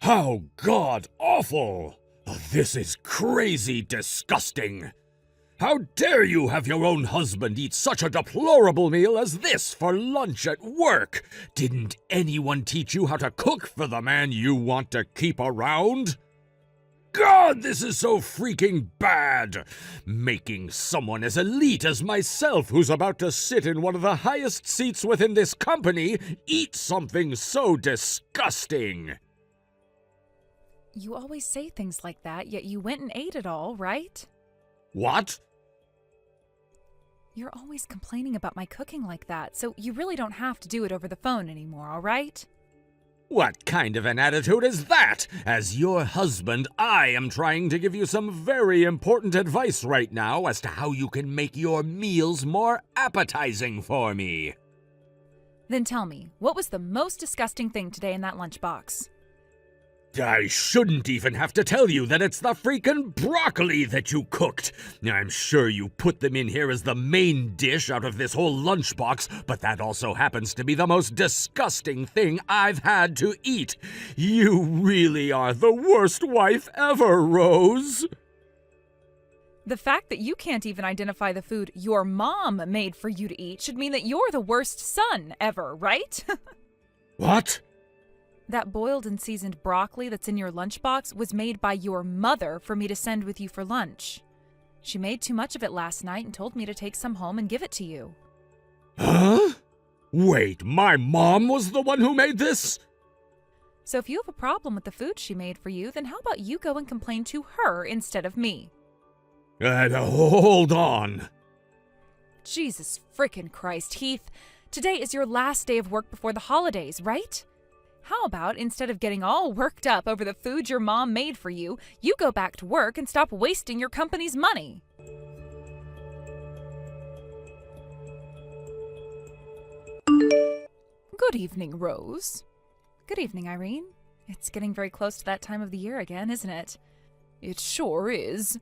How god-awful! This is crazy disgusting! How dare you have your own husband eat such a deplorable meal as this for lunch at work? Didn't anyone teach you how to cook for the man you want to keep around? God, this is so freaking bad! Making someone as elite as myself, who's about to sit in one of the highest seats within this company, eat something so disgusting! You always say things like that, yet you went and ate it all, right? What? You're always complaining about my cooking like that, so you really don't have to do it over the phone anymore, all right? What kind of an attitude is that? As your husband, I am trying to give you some very important advice right now as to how you can make your meals more appetizing for me. Then tell me, what was the most disgusting thing today in that lunchbox? I shouldn't even have to tell you that it's the freaking broccoli that you cooked. I'm sure you put them in here as the main dish out of this whole lunchbox, but that also happens to be the most disgusting thing I've had to eat. You really are the worst wife ever, Rose. The fact that you can't even identify the food your mom made for you to eat should mean that you're the worst son ever, right? What? That boiled and seasoned broccoli that's in your lunchbox was made by your mother for me to send with you for lunch. She made too much of it last night and told me to take some home and give it to you. Huh? Wait, my mom was the one who made this? So if you have a problem with the food she made for you, then how about you go and complain to her instead of me? Hold on. Jesus frickin' Christ, Heath. Today is your last day of work before the holidays, right? How about, instead of getting all worked up over the food your mom made for you, you go back to work and stop wasting your company's money? Good evening, Rose. Good evening, Irene. It's getting very close to that time of the year again, isn't it? It sure is.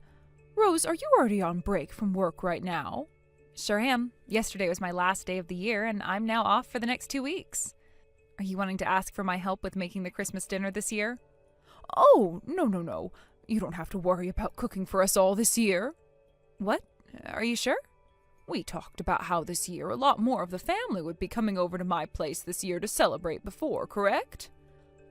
Rose, are you already on break from work right now? Sure am. Yesterday was my last day of the year, and I'm now off for the next 2 weeks. Are you wanting to ask for my help with making the Christmas dinner this year? Oh, no. You don't have to worry about cooking for us all this year. What? Are you sure? We talked about how this year a lot more of the family would be coming over to my place this year to celebrate before, correct?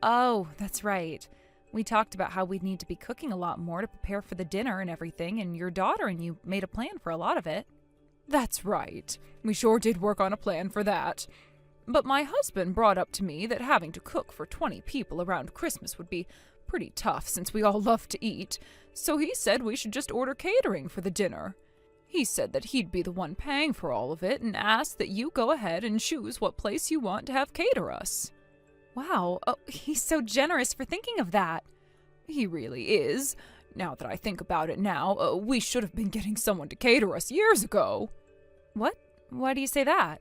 Oh, that's right. We talked about how we'd need to be cooking a lot more to prepare for the dinner and everything, and your daughter and you made a plan for a lot of it. That's right. We sure did work on a plan for that. But my husband brought up to me that having to cook for 20 people around Christmas would be pretty tough since we all love to eat, so he said we should just order catering for the dinner. He said that he'd be the one paying for all of it and asked that you go ahead and choose what place you want to have cater us. Wow, he's so generous for thinking of that. He really is. Now that I think about it now, we should have been getting someone to cater us years ago. What? Why do you say that?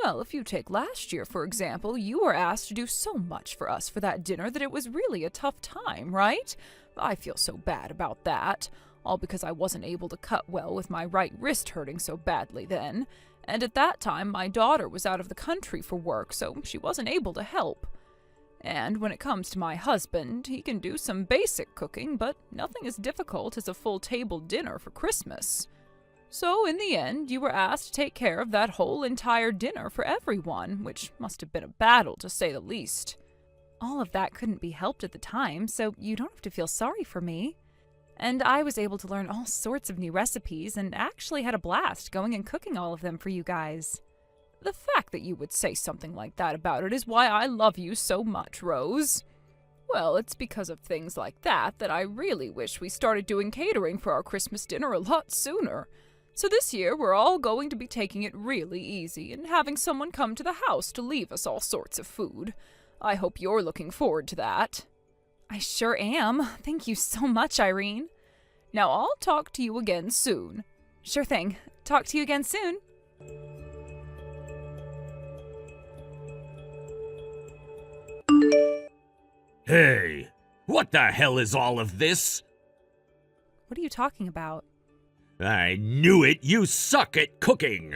Well, if you take last year, for example, you were asked to do so much for us for that dinner that it was really a tough time, right? I feel so bad about that, all because I wasn't able to cut well with my right wrist hurting so badly then, and at that time my daughter was out of the country for work, so she wasn't able to help. And when it comes to my husband, he can do some basic cooking, but nothing as difficult as a full table dinner for Christmas. So, in the end, you were asked to take care of that whole entire dinner for everyone, which must have been a battle, to say the least. All of that couldn't be helped at the time, so you don't have to feel sorry for me. And I was able to learn all sorts of new recipes and actually had a blast going and cooking all of them for you guys. The fact that you would say something like that about it is why I love you so much, Rose. Well, it's because of things like that that I really wish we started doing catering for our Christmas dinner a lot sooner. So this year, we're all going to be taking it really easy and having someone come to the house to leave us all sorts of food. I hope you're looking forward to that. I sure am. Thank you so much, Irene. Now I'll talk to you again soon. Sure thing. Talk to you again soon. Hey, what the hell is all of this? What are you talking about? I knew it! You suck at cooking!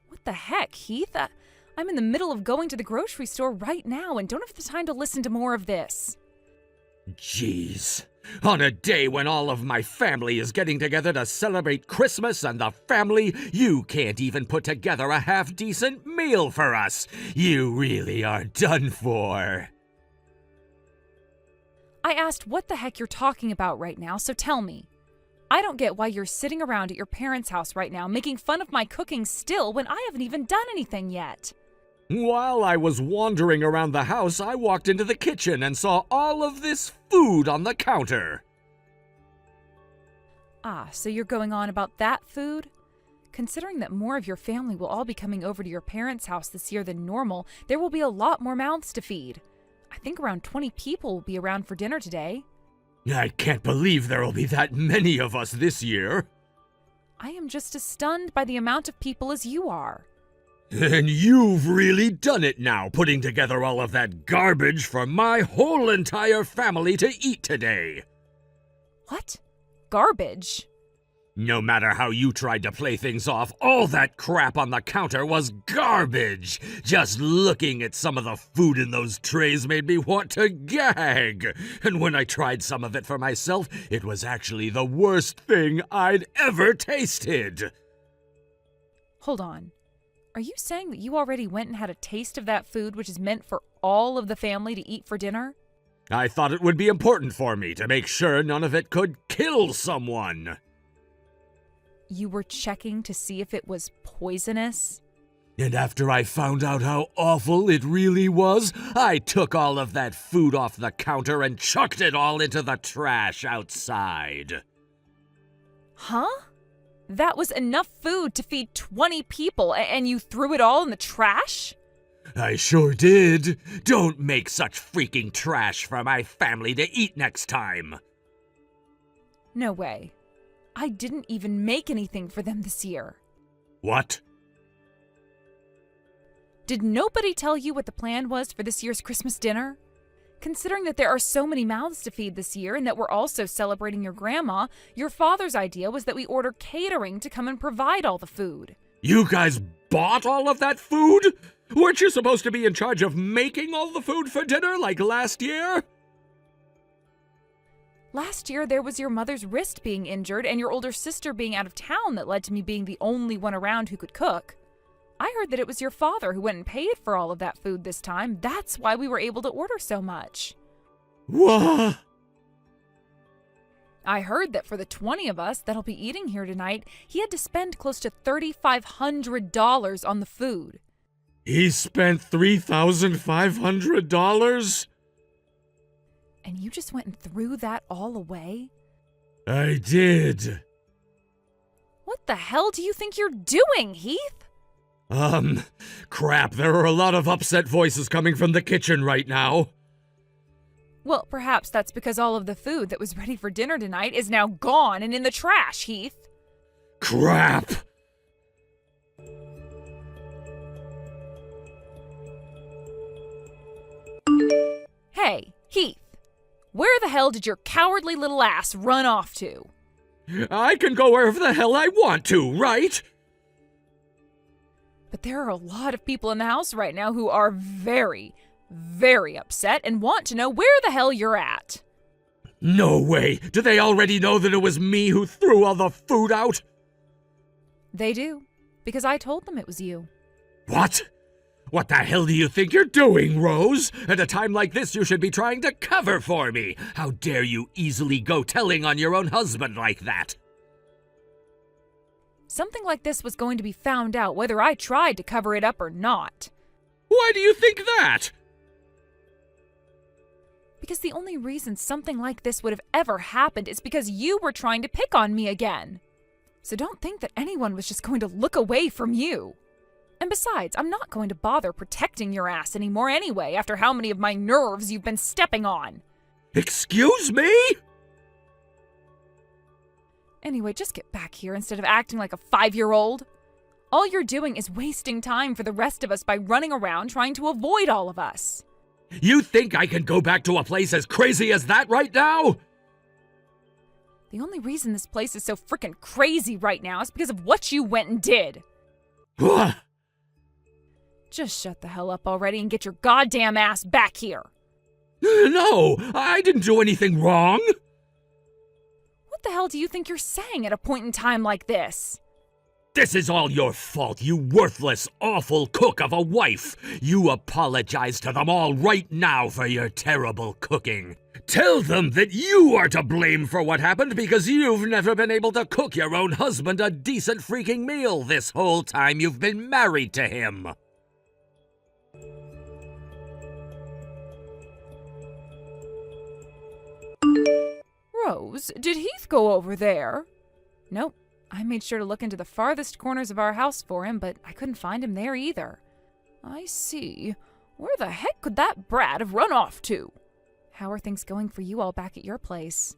What the heck, Heath? I I'm in the middle of going to the grocery store right now and don't have the time to listen to more of this. Jeez. On a day when all of my family is getting together to celebrate Christmas and the family, you can't even put together a half-decent meal for us. You really are done for. I asked what the heck you're talking about right now, so tell me. I don't get why you're sitting around at your parents' house right now making fun of my cooking still when I haven't even done anything yet. While I was wandering around the house, I walked into the kitchen and saw all of this food on the counter. Ah, so you're going on about that food? Considering that more of your family will all be coming over to your parents' house this year than normal, there will be a lot more mouths to feed. I think around 20 people will be around for dinner today. I can't believe there will be that many of us this year. I am just as stunned by the amount of people as you are. And you've really done it now, putting together all of that garbage for my whole entire family to eat today. What? Garbage? No matter how you tried to play things off, all that crap on the counter was garbage. Just looking at some of the food in those trays made me want to gag. And when I tried some of it for myself, it was actually the worst thing I'd ever tasted. Hold on. Are you saying that you already went and had a taste of that food which is meant for all of the family to eat for dinner? I thought it would be important for me to make sure none of it could kill someone. You were checking to see if it was poisonous? And after I found out how awful it really was, I took all of that food off the counter and chucked it all into the trash outside. Huh? That was enough food to feed 20 people, and you threw it all in the trash? I sure did. Don't make such freaking trash for my family to eat next time. No way. I didn't even make anything for them this year. What? Did nobody tell you what the plan was for this year's Christmas dinner? Considering that there are so many mouths to feed this year and that we're also celebrating your grandma, your father's idea was that we order catering to come and provide all the food. You guys bought all of that food? Weren't you supposed to be in charge of making all the food for dinner like last year? Last year, there was your mother's wrist being injured and your older sister being out of town that led to me being the only one around who could cook. I heard that it was your father who went and paid for all of that food this time. That's why we were able to order so much. What? I heard that for the 20 of us that'll be eating here tonight, he had to spend close to $3,500 on the food. He spent $3,500? And you just went and threw that all away? I did. What the hell do you think you're doing, Heath? Crap, there are a lot of upset voices coming from the kitchen right now. Well, perhaps that's because all of the food that was ready for dinner tonight is now gone and in the trash, Heath. Crap! Hey, Heath, where the hell did your cowardly little ass run off to? I can go wherever the hell I want to, right? But there are a lot of people in the house right now who are very, very upset and want to know where the hell you're at. No way! Do they already know that it was me who threw all the food out? They do, because I told them it was you. What? What the hell do you think you're doing, Rose? At a time like this, you should be trying to cover for me. How dare you easily go telling on your own husband like that? Something like this was going to be found out whether I tried to cover it up or not. Why do you think that? Because the only reason something like this would have ever happened is because you were trying to pick on me again. So don't think that anyone was just going to look away from you. And besides, I'm not going to bother protecting your ass anymore anyway after how many of my nerves you've been stepping on. Excuse me? Anyway, just get back here instead of acting like a 5-year-old. All you're doing is wasting time for the rest of us by running around trying to avoid all of us. You think I can go back to a place as crazy as that right now? The only reason this place is so frickin' crazy right now is because of what you went and did. Just shut the hell up already and get your goddamn ass back here. No, I didn't do anything wrong. What the hell do you think you're saying at a point in time like this? This is all your fault, you worthless, awful cook of a wife. You apologize to them all right now for your terrible cooking. Tell them that you are to blame for what happened because you've never been able to cook your own husband a decent freaking meal this whole time you've been married to him. Rose, did Heath go over there? Nope. I made sure to look into the farthest corners of our house for him, but I couldn't find him there either. I see. Where the heck could that brat have run off to? How are things going for you all back at your place?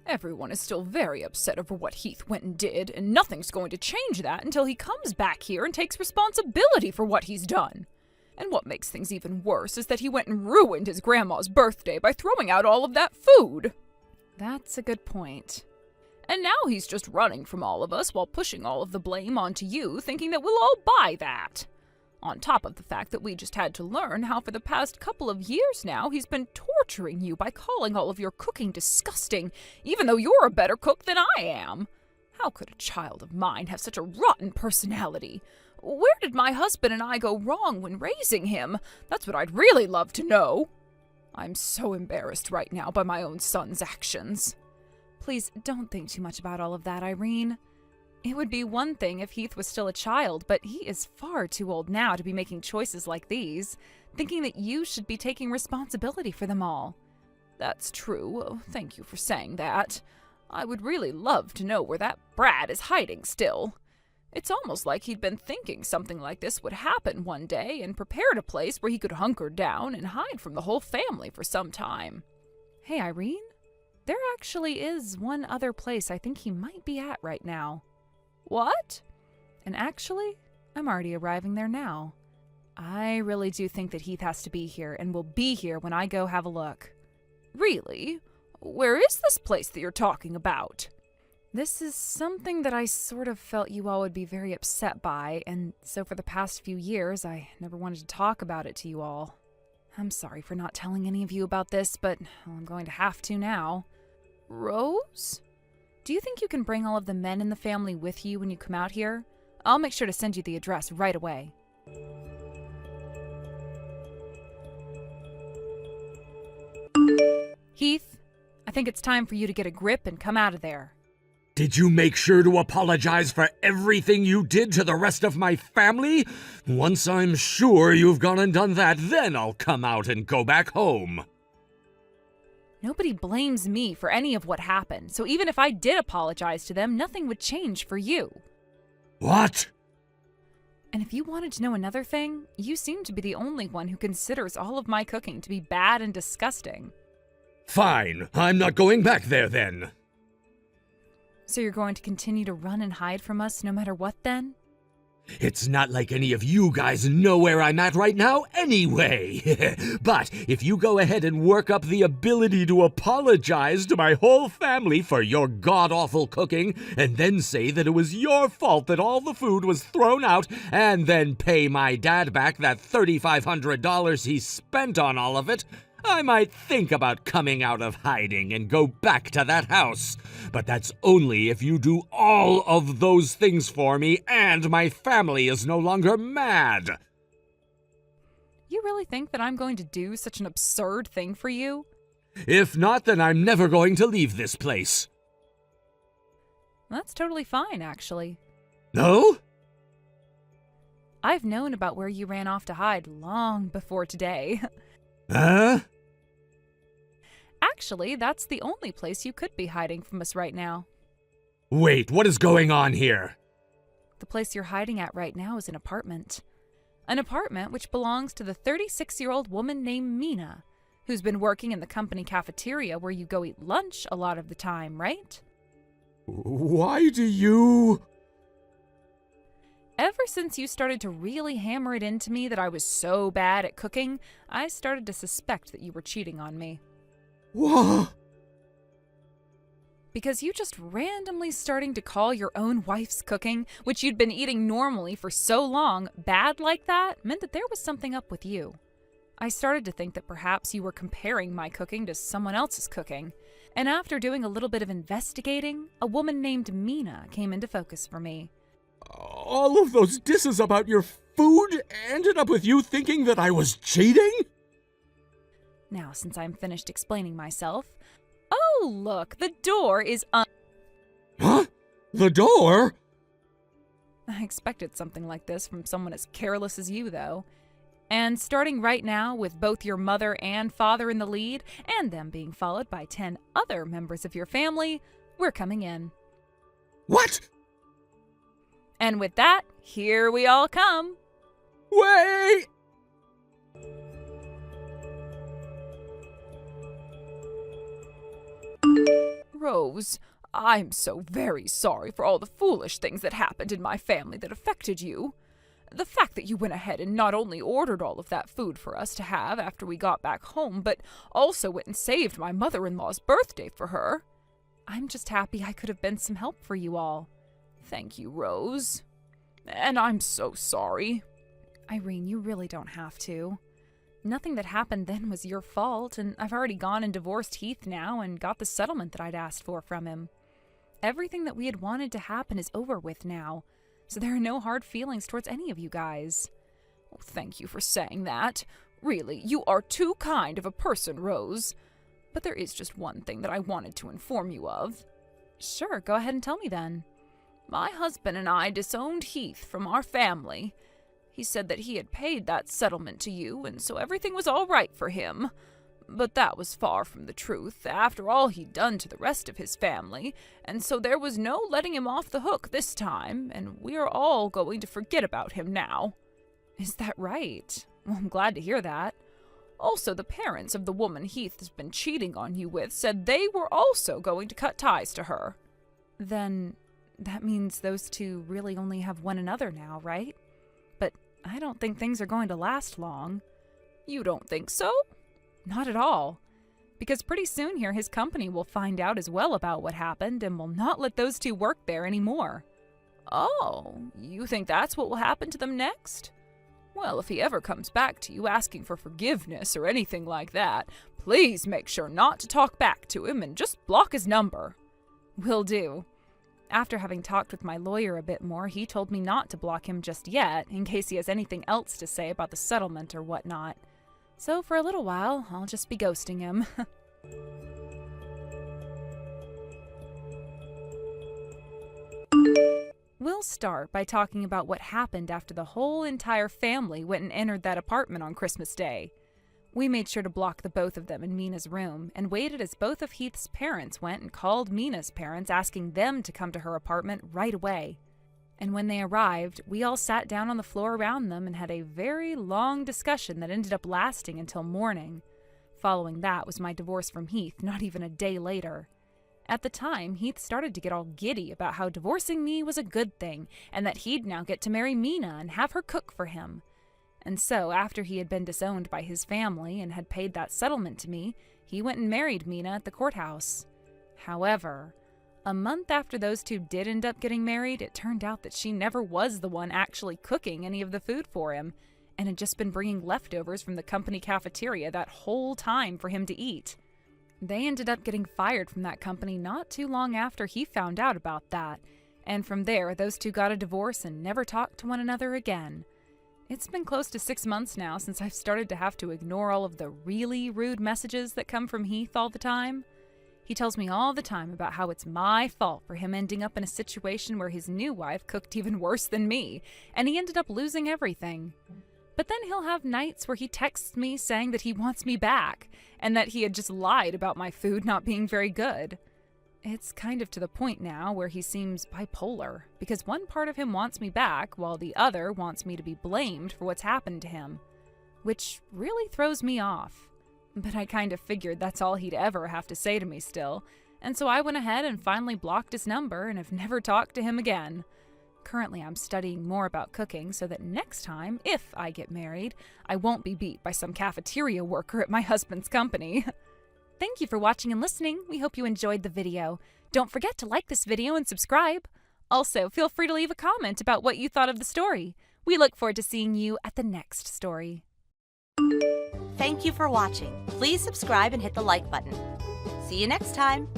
Everyone is still very upset over what Heath went and did, and nothing's going to change that until he comes back here and takes responsibility for what he's done. And what makes things even worse is that he went and ruined his grandma's birthday by throwing out all of that food. That's a good point. And now he's just running from all of us while pushing all of the blame onto you, thinking that we'll all buy that. On top of the fact that we just had to learn how for the past couple of years now he's been torturing you by calling all of your cooking disgusting, even though you're a better cook than I am. How could a child of mine have such a rotten personality? Where did my husband and I go wrong when raising him? That's what I'd really love to know. I'm so embarrassed right now by my own son's actions. Please don't think too much about all of that, Irene. It would be one thing if Heath was still a child, but he is far too old now to be making choices like these, thinking that you should be taking responsibility for them all. That's true. Thank you for saying that. I would really love to know where that brat is hiding still. It's almost like he'd been thinking something like this would happen one day and prepared a place where he could hunker down and hide from the whole family for some time. Hey, Irene? There actually is one other place I think he might be at right now. What? And actually, I'm already arriving there now. I really do think that Heath has to be here and will be here when I go have a look. Really? Where is this place that you're talking about? This is something that I sort of felt you all would be very upset by, and so for the past few years, I never wanted to talk about it to you all. I'm sorry for not telling any of you about this, but I'm going to have to now. Rose? Do you think you can bring all of the men in the family with you when you come out here? I'll make sure to send you the address right away. Heath, I think it's time for you to get a grip and come out of there. Did you make sure to apologize for everything you did to the rest of my family? Once I'm sure you've gone and done that, then I'll come out and go back home. Nobody blames me for any of what happened, so even if I did apologize to them, nothing would change for you. What? And if you wanted to know another thing, you seem to be the only one who considers all of my cooking to be bad and disgusting. Fine, I'm not going back there then. So you're going to continue to run and hide from us no matter what then? It's not like any of you guys know where I'm at right now anyway. But if you go ahead and work up the ability to apologize to my whole family for your god-awful cooking, and then say that it was your fault that all the food was thrown out, and then pay my dad back that $3,500 he spent on all of it, I might think about coming out of hiding and go back to that house. But that's only if you do all of those things for me and my family is no longer mad. You really think that I'm going to do such an absurd thing for you? If not, then I'm never going to leave this place. That's totally fine, actually. No? I've known about where you ran off to hide long before today. Huh? Actually, that's the only place you could be hiding from us right now. Wait, what is going on here? The place you're hiding at right now is an apartment. An apartment which belongs to the 36-year-old woman named Mina, who's been working in the company cafeteria where you go eat lunch a lot of the time, right? Why do you... Ever since you started to really hammer it into me that I was so bad at cooking, I started to suspect that you were cheating on me. What? Because you just randomly starting to call your own wife's cooking, which you'd been eating normally for so long, bad like that, meant that there was something up with you. I started to think that perhaps you were comparing my cooking to someone else's cooking. And after doing a little bit of investigating, a woman named Mina came into focus for me. All of those disses about your food ended up with you thinking that I was cheating? Now, since I'm finished explaining myself, oh, look, the door is Huh? The door? I expected something like this from someone as careless as you, though. And starting right now, with both your mother and father in the lead, and them being followed by 10 other members of your family, we're coming in. What? And with that, here we all come. Wait! Rose, I'm so very sorry for all the foolish things that happened in my family that affected you. The fact that you went ahead and not only ordered all of that food for us to have after we got back home, but also went and saved my mother-in-law's birthday for her. I'm just happy I could have been some help for you all. Thank you, Rose. And I'm so sorry. Irene, you really don't have to. Nothing that happened then was your fault, and I've already gone and divorced Heath now and got the settlement that I'd asked for from him. Everything that we had wanted to happen is over with now, so there are no hard feelings towards any of you guys. Oh, thank you for saying that. Really, you are too kind of a person, Rose. But there is just one thing that I wanted to inform you of. Sure, go ahead and tell me then. My husband and I disowned Heath from our family. He said that he had paid that settlement to you, and so everything was all right for him. But that was far from the truth, after all he'd done to the rest of his family, and so there was no letting him off the hook this time, and we are all going to forget about him now. Is that right? Well, I'm glad to hear that. Also, the parents of the woman Heath has been cheating on you with said they were also going to cut ties to her. Then that means those two really only have one another now, right? But I don't think things are going to last long. You don't think so? Not at all. Because pretty soon here his company will find out as well about what happened and will not let those two work there anymore. Oh, you think that's what will happen to them next? Well, if he ever comes back to you asking for forgiveness or anything like that, please make sure not to talk back to him and just block his number. Will do. After having talked with my lawyer a bit more, he told me not to block him just yet, in case he has anything else to say about the settlement or whatnot. So for a little while, I'll just be ghosting him. We'll start by talking about what happened after the whole entire family went and entered that apartment on Christmas Day. We made sure to block the both of them in Mina's room and waited as both of Heath's parents went and called Mina's parents, asking them to come to her apartment right away. And when they arrived, we all sat down on the floor around them and had a very long discussion that ended up lasting until morning. Following that was my divorce from Heath, not even a day later. At the time, Heath started to get all giddy about how divorcing me was a good thing, and that he'd now get to marry Mina and have her cook for him. And so, after he had been disowned by his family and had paid that settlement to me, he went and married Mina at the courthouse. However, a month after those two did end up getting married, it turned out that she never was the one actually cooking any of the food for him, and had just been bringing leftovers from the company cafeteria that whole time for him to eat. They ended up getting fired from that company not too long after he found out about that, and from there, those two got a divorce and never talked to one another again. It's been close to 6 months now since I've started to have to ignore all of the really rude messages that come from Heath all the time. He tells me all the time about how it's my fault for him ending up in a situation where his new wife cooked even worse than me, and he ended up losing everything. But then he'll have nights where he texts me saying that he wants me back, and that he had just lied about my food not being very good. It's kind of to the point now where he seems bipolar, because one part of him wants me back, while the other wants me to be blamed for what's happened to him, which really throws me off. But I kind of figured that's all he'd ever have to say to me still, and so I went ahead and finally blocked his number and have never talked to him again. Currently, I'm studying more about cooking so that next time, if I get married, I won't be beat by some cafeteria worker at my husband's company. Thank you for watching and listening. We hope you enjoyed the video. Don't forget to like this video and subscribe. Also, feel free to leave a comment about what you thought of the story. We look forward to seeing you at the next story. Thank you for watching. Please subscribe and hit the like button. See you next time.